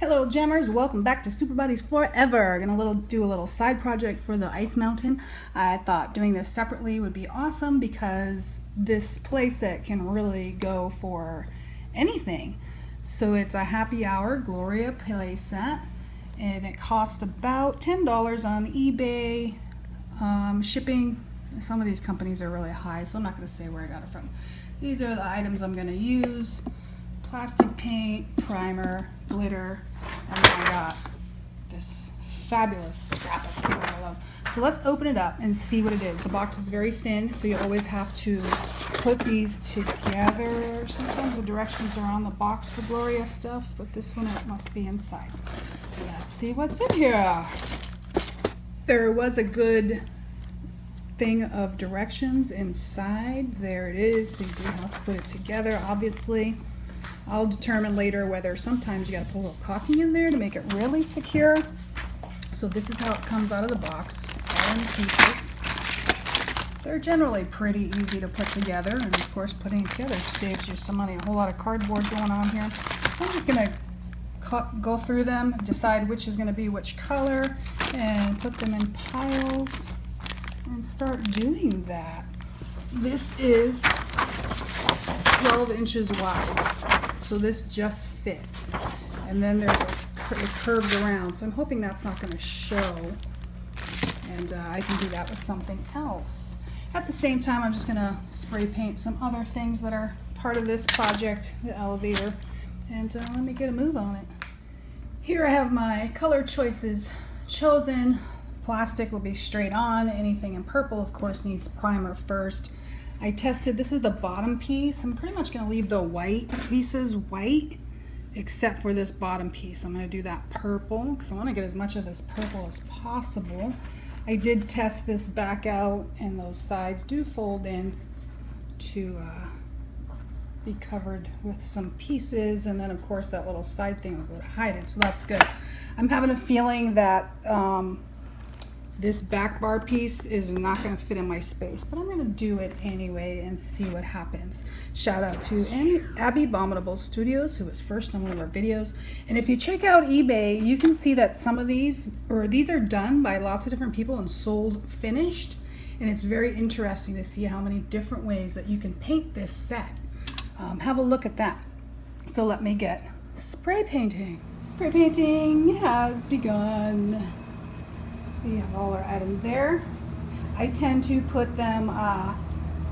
Hello Jammers, welcome back to Super Buddies Forever. Gonna do a little side project for the ice mountain. I thought doing this separately would be awesome because this playset can really go for anything. So it's a happy hour Gloria playset and it cost about $10 on eBay. Shipping, some of these companies are really high, so I'm not gonna say where I got it from. These are the items I'm gonna use. Plastic paint, primer, glitter, and then I got this fabulous scrap of paper I love. So let's open it up and see what it is. The box is very thin, so you always have to put these together. Sometimes the directions are on the box for Gloria stuff, but this one it must be inside. Let's see what's in here. There was a good thing of directions inside. There it is. So you do have to put it together, obviously. I'll determine later whether sometimes you got to put a little caulking in there to make it really secure. So this is how it comes out of the box, all in pieces. They're generally pretty easy to put together, and of course putting it together saves you some money. A whole lot of cardboard going on here. So I'm just going to go through them, decide which is going to be which color, and put them in piles and start doing that. This is 12 inches wide. So this just fits, and then there's it curved around, so I'm hoping that's not going to show, and I can do that with something else. At the same time, I'm just going to spray paint some other things that are part of this project, the elevator, and let me get a move on it. Here I have my color choices chosen. Plastic will be straight on. Anything in purple, of course, needs primer first. I tested, this is the bottom piece. I'm pretty much going to leave the white pieces white, except for this bottom piece. I'm going to do that purple because I want to get as much of this purple as possible. I did test this back out, and those sides do fold in to be covered with some pieces, and then of course that little side thing will go to hide it, so that's good. I'm having a feeling that this back bar piece is not going to fit in my space, but I'm going to do it anyway and see what happens. Shout out to Abbey Bominable Studios, who was first on one of our videos. And if you check out eBay, you can see that some of these are done by lots of different people and sold finished. And it's very interesting to see how many different ways that you can paint this set. Have a look at that. So let me get spray painting. Spray painting has begun. We have all our items there. I tend to put them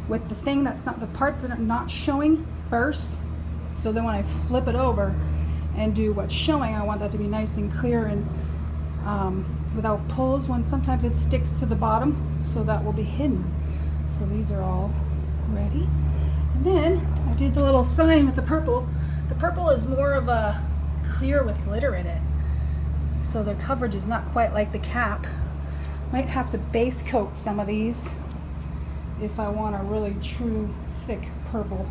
with the thing that's not the part that I'm not showing first. So then when I flip it over and do what's showing, I want that to be nice and clear and without pulls, when sometimes it sticks to the bottom, so that will be hidden. So these are all ready. And then I did the little sign with the purple. The purple is more of a clear with glitter in it. So the coverage is not quite like the cap. Might have to base coat some of these if I want a really true thick purple.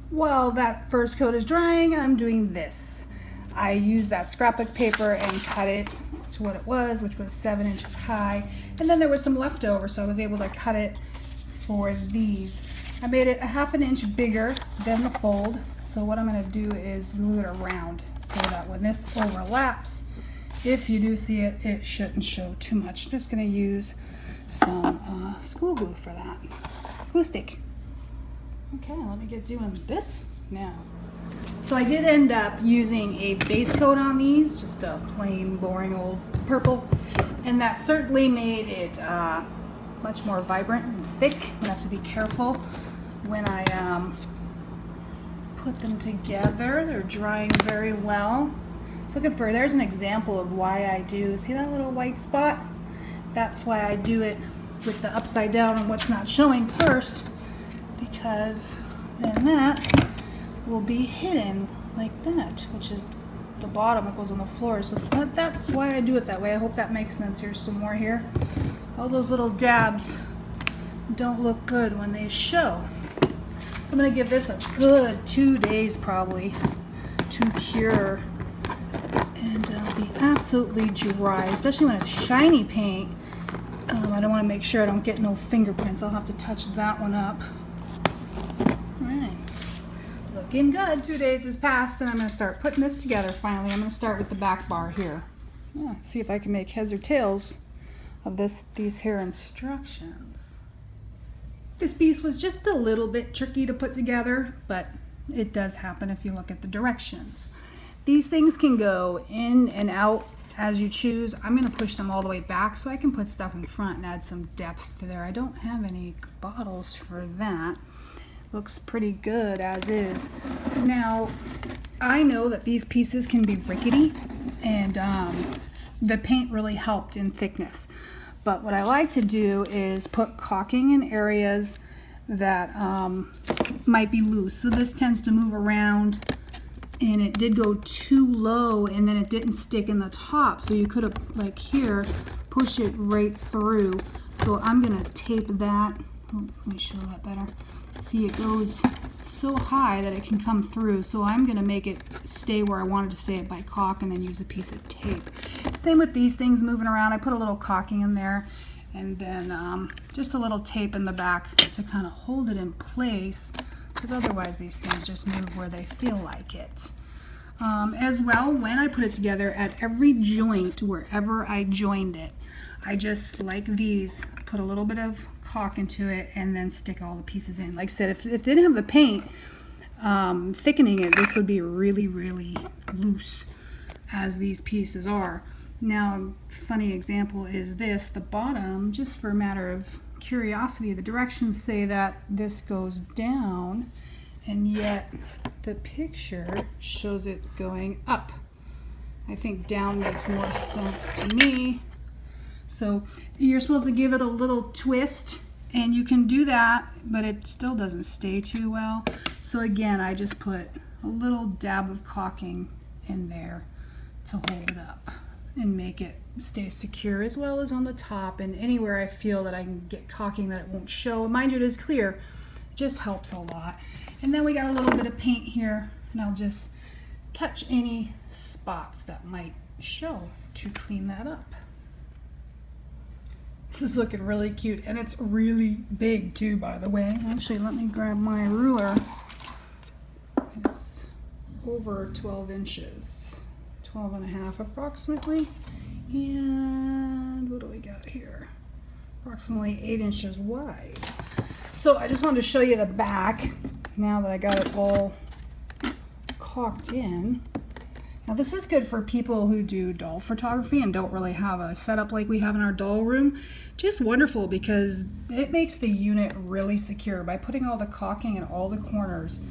While that first coat is drying, I'm doing this. I used that scrapbook paper and cut it to what it was, which was 7 inches high. And then there was some leftover, so I was able to cut it for these. I made it a ½ an inch bigger than the fold. So what I'm going to do is glue it around so that when this overlaps, if you do see it, it shouldn't show too much. I'm just going to use some school glue for that. Glue stick. Okay, let me get doing this now. So I did end up using a base coat on these, just a plain, boring old purple, and that certainly made it much more vibrant and thick. I'm going to have to be careful when I put them together. They're drying very well. So there's an example of why I do, see that little white spot? That's why I do it with the upside down and what's not showing first, because then that will be hidden like that, which is the bottom that goes on the floor. So that's why I do it that way. I hope that makes sense. Here's some more here. All those little dabs don't look good when they show. So I'm going to give this a good 2 days probably to cure and be absolutely dry, especially when it's shiny paint. I don't want to make sure I don't get no fingerprints. I'll have to touch that one up. All right. Look looking good. 2 days has passed and I'm going to start putting this together finally. I'm going to start with the back bar here. Yeah, see if I can make heads or tails of these here instructions. This piece was just a little bit tricky to put together, but it does happen if you look at the directions. These things can go in and out as you choose. I'm going to push them all the way back so I can put stuff in front and add some depth there. I don't have any bottles for that. Looks pretty good as is. Now, I know that these pieces can be rickety, and the paint really helped in thickness. But what I like to do is put caulking in areas that might be loose. So this tends to move around, and it did go too low, and then it didn't stick in the top. So you could have, like here, push it right through. So I'm gonna tape that. Oh, let me show that better. See, it goes so high that it can come through. So I'm gonna make it stay where I wanted to stay it by caulk, and then use a piece of tape. Same with these things moving around. I put a little caulking in there, and then just a little tape in the back to kind of hold it in place, because otherwise these things just move where they feel like it. As well, when I put it together, at every joint, wherever I joined it, I just, like these, put a little bit of caulk into it and then stick all the pieces in. Like I said, if it didn't have the paint thickening it, this would be really, really loose, as these pieces are. Now, a funny example is this. The bottom, just for a matter of curiosity, the directions say that this goes down, and yet the picture shows it going up. I think down makes more sense to me. So you're supposed to give it a little twist, and you can do that, but it still doesn't stay too well. So again, I just put a little dab of caulking in there to hold it up and make it stay secure, as well as on the top and anywhere I feel that I can get caulking that it won't show. Mind you, it is clear. It just helps a lot. And then we got a little bit of paint here, and I'll just touch any spots that might show to clean that up. This is looking really cute, and it's really big too, by the way. Actually, let me grab my ruler. It's over 12 inches, 12 and a half approximately. And what do we got here? Approximately 8 inches wide. So I just wanted to show you the back now that I got it all caulked in. Now this is good for people who do doll photography and don't really have a setup like we have in our doll room. Just wonderful, because it makes the unit really secure by putting all the caulking in all the corners.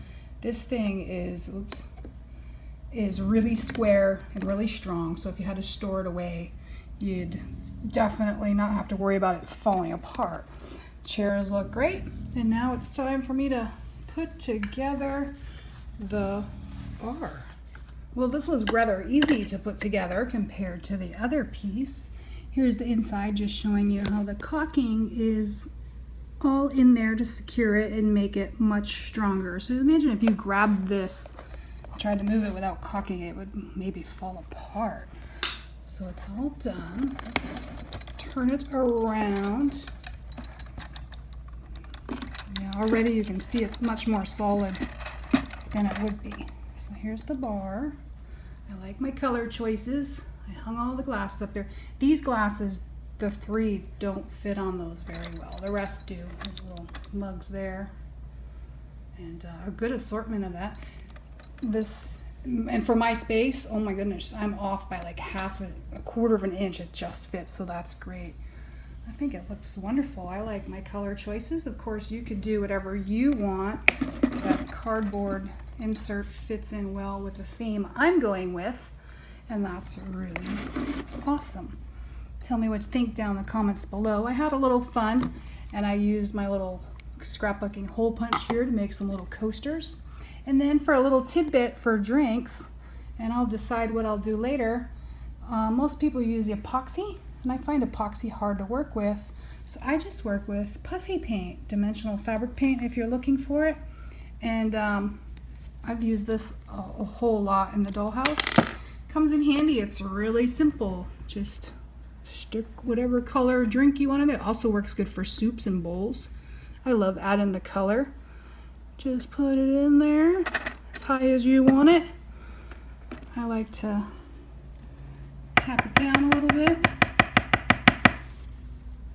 This thing is really square and really strong, so if you had to store it away, you'd definitely not have to worry about it falling apart. Chairs look great, and now it's time for me to put together the bar. Well, this was rather easy to put together compared to the other piece. Here's the inside, just showing you how the caulking is all in there to secure it and make it much stronger. So imagine if you grabbed this and tried to move it without caulking it, would maybe fall apart. So it's all done. Let's turn it around. Yeah, already you can see it's much more solid than it would be. So here's the bar. I like my color choices. I hung all the glasses up there. These glasses, the 3 don't fit on those very well. The rest do. There's little mugs there. And a good assortment of that. This, and for my space, oh my goodness, I'm off by like a quarter of an inch. It just fits, so that's great. I think it looks wonderful. I like my color choices. Of course, you could do whatever you want. That cardboard insert fits in well with the theme I'm going with, and that's really awesome. Tell me what you think down in the comments below. I had a little fun, and I used my little scrapbooking hole punch here to make some little coasters. And then for a little tidbit for drinks, and I'll decide what I'll do later, most people use epoxy, and I find epoxy hard to work with, so I just work with puffy paint, dimensional fabric paint if you're looking for it. And I've used this a whole lot in the dollhouse. Comes in handy. It's really simple. Just stick whatever color drink you want in there. Also works good for soups and bowls. I love adding the color. Just put it in there, high as you want it. I like to tap it down a little bit.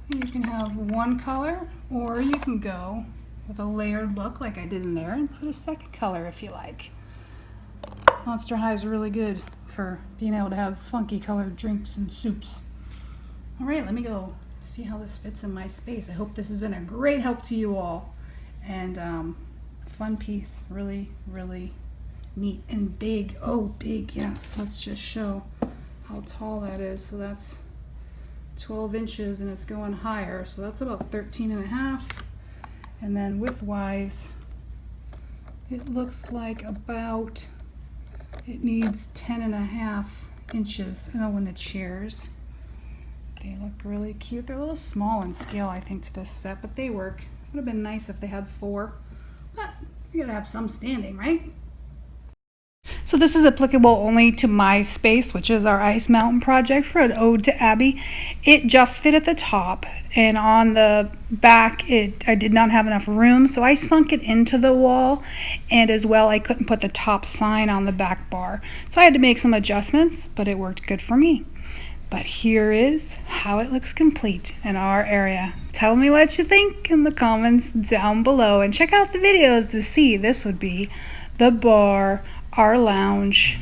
You can have one color, or you can go with a layered look like I did in there and put a second color if you like. Monster High is really good for being able to have funky colored drinks and soups. All right, let me go see how this fits in my space. I hope this has been a great help to you all. And fun piece, really, really neat and big. Oh, big, yes. Let's just show how tall that is. So that's 12 inches and it's going higher. So that's about 13 and a half. And then width-wise, it looks like about, it needs 10 and a half inches. Oh, and the chairs, they look really cute. They're a little small in scale, I think, to this set, but they work. Would have been nice if they had 4, but you gotta have some standing, right? So this is applicable only to my space, which is our ice mountain project for an ode to Abbey. It just fit at the top, and on the back I did not have enough room, so I sunk it into the wall, and as well I couldn't put the top sign on the back bar, so I had to make some adjustments, but it worked good for me. But here is how it looks complete in our area. Tell me what you think in the comments down below, and check out the videos to see this would be the bar, our lounge,